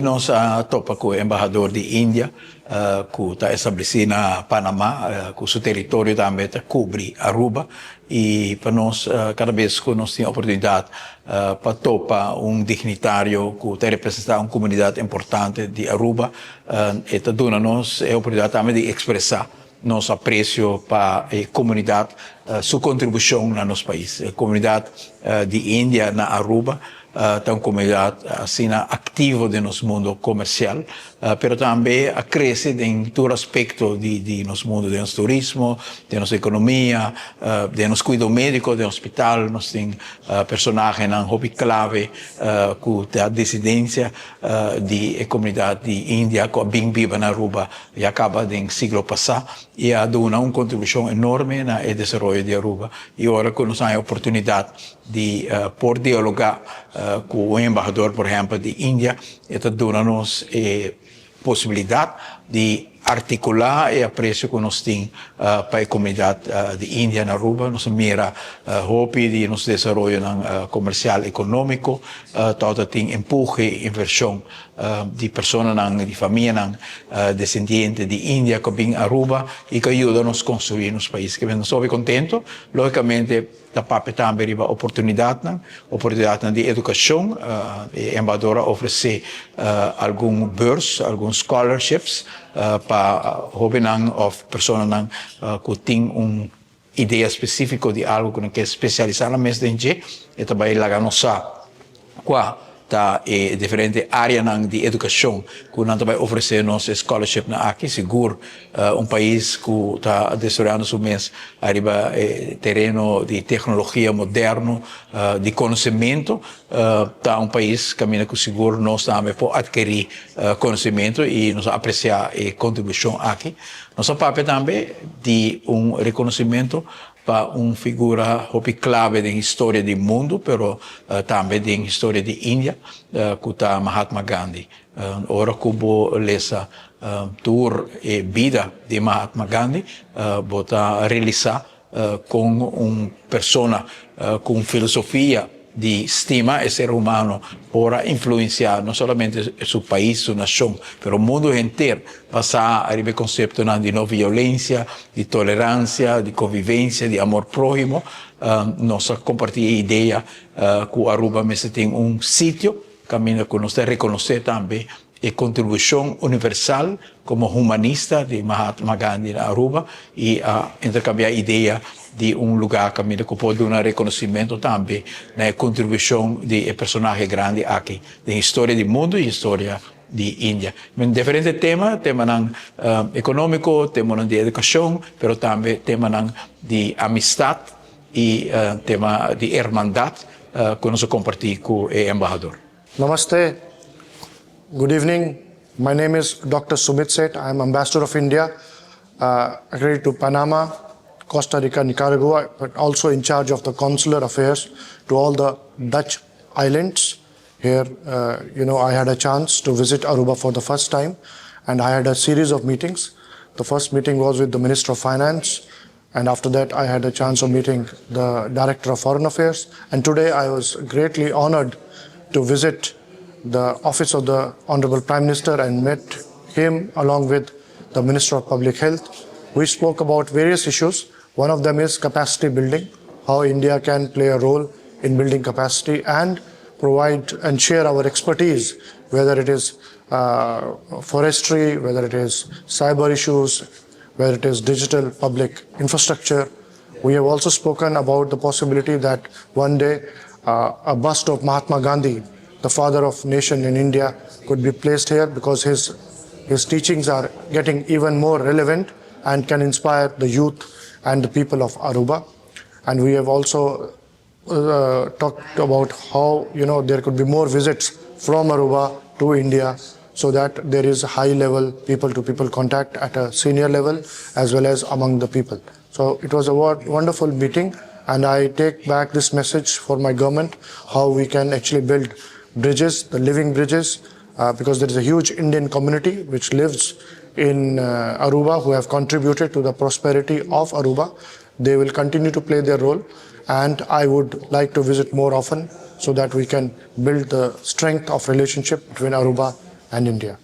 Nós topa com o Embahador di India, que está estabelecido na Panama, com o seu território também cobre Aruba, e para nós, cada vez que nós temos a oportunidade para topar dignitário que representa uma comunidade importante de Aruba, está dando nos a oportunidade também de expressar nosso apreço para a comunidade, sua contribuição no nosso país. A comunidade de Índia na Aruba é uma comunidade assim ativa no nosso mundo comercial, mas também cresce em todo aspecto de nosso mundo, de nosso turismo, de nossa economia, de nosso cuidado médico, de hospital. Nós temos personagens na hobby clave que a dissidência da comunidade de Índia que bem viva na Aruba e acaba no século passado e a dado uma contribuição enorme no desenvolvimento de Aruba. E agora que nós temos a oportunidade de por dialogar com o embajador, por exemplo, de Índia, está dando-nos possibilidade de articular e apreço que nós temos para a comunidade de Índia na Aruba. Nós mira hope de nosso desenvolvimento comercial econômico, todo tem empurre e inversão de pessoas, de família, descendentes de Índia que vêm a Aruba e que ajudam a nos construir nos países. Que nós somos contentos, logicamente, da parte também a oportunidade de educação. A embajadora oferece algum burs, alguns scholarships para jovens ou pessoas que têm ideia específica de algo que quer especializar na mesma e também lá nossa diferente área de educação que nós também oferecemos scholarship na aqui seguro país que está desenvolvendo seu mês arriba terreno de tecnologia moderno de conhecimento está país caminha com seguro nós também por adquirir conhecimento e nos apreciar a contribuição aqui nosso papel também de reconhecimento para uma figura clave da história do mundo, pero também da história da Índia, que está Mahatma Gandhi. Ora que vou lesa tour e vida de Mahatma Gandhi, vou realizar com uma pessoa com filosofia de estima e ser humano para influenciar não somente seu país, sua nação, mas o mundo inteiro, passar a o conceito de não violência, de tolerância, de convivência, de amor próximo. Nós compartilhamos a ideia que o Aruba tem um sítio, caminho que nós reconhecer também a contribuição universal como humanista de Mahatma Gandhi na Aruba e intercambiar a ideia de lugar que pode dar um reconhecimento também na contribuição de personagens grandes aqui, da história do mundo e história de Índia. Diferentes temas econômico, temas de educação, mas também temas de amistade e tema de irmandade que nós compartilhamos com o embajador. Namaste. Good evening. My name is Dr. Sumit Seth. I am Ambassador of India, accredited to Panama, Costa Rica, Nicaragua, but also in charge of the consular affairs to all the Dutch islands. Here, I had a chance to visit Aruba for the first time, and I had a series of meetings. The first meeting was with the Minister of Finance, and after that I had a chance of meeting the Director of Foreign Affairs. And today I was greatly honored to visit the office of the Honorable Prime Minister and met him along with the Minister of Public Health. We spoke about various issues. One of them is capacity building, how India can play a role in building capacity and provide and share our expertise, whether it is forestry, whether it is cyber issues, whether it is digital public infrastructure. We have also spoken about the possibility that one day a bust of Mahatma Gandhi, the father of nation in India, could be placed here because his teachings are getting even more relevant and can inspire the youth and the people of Aruba. And we have also talked about how there could be more visits from Aruba to India so that there is high level people-to-people contact at a senior level as well as among the people. So it was a wonderful meeting, and I take back this message for my government, how we can actually build bridges, the living bridges, because there is a huge Indian community which lives in Aruba who have contributed to the prosperity of Aruba. They will continue to play their role, and I would like to visit more often so that we can build the strength of relationship between Aruba and India.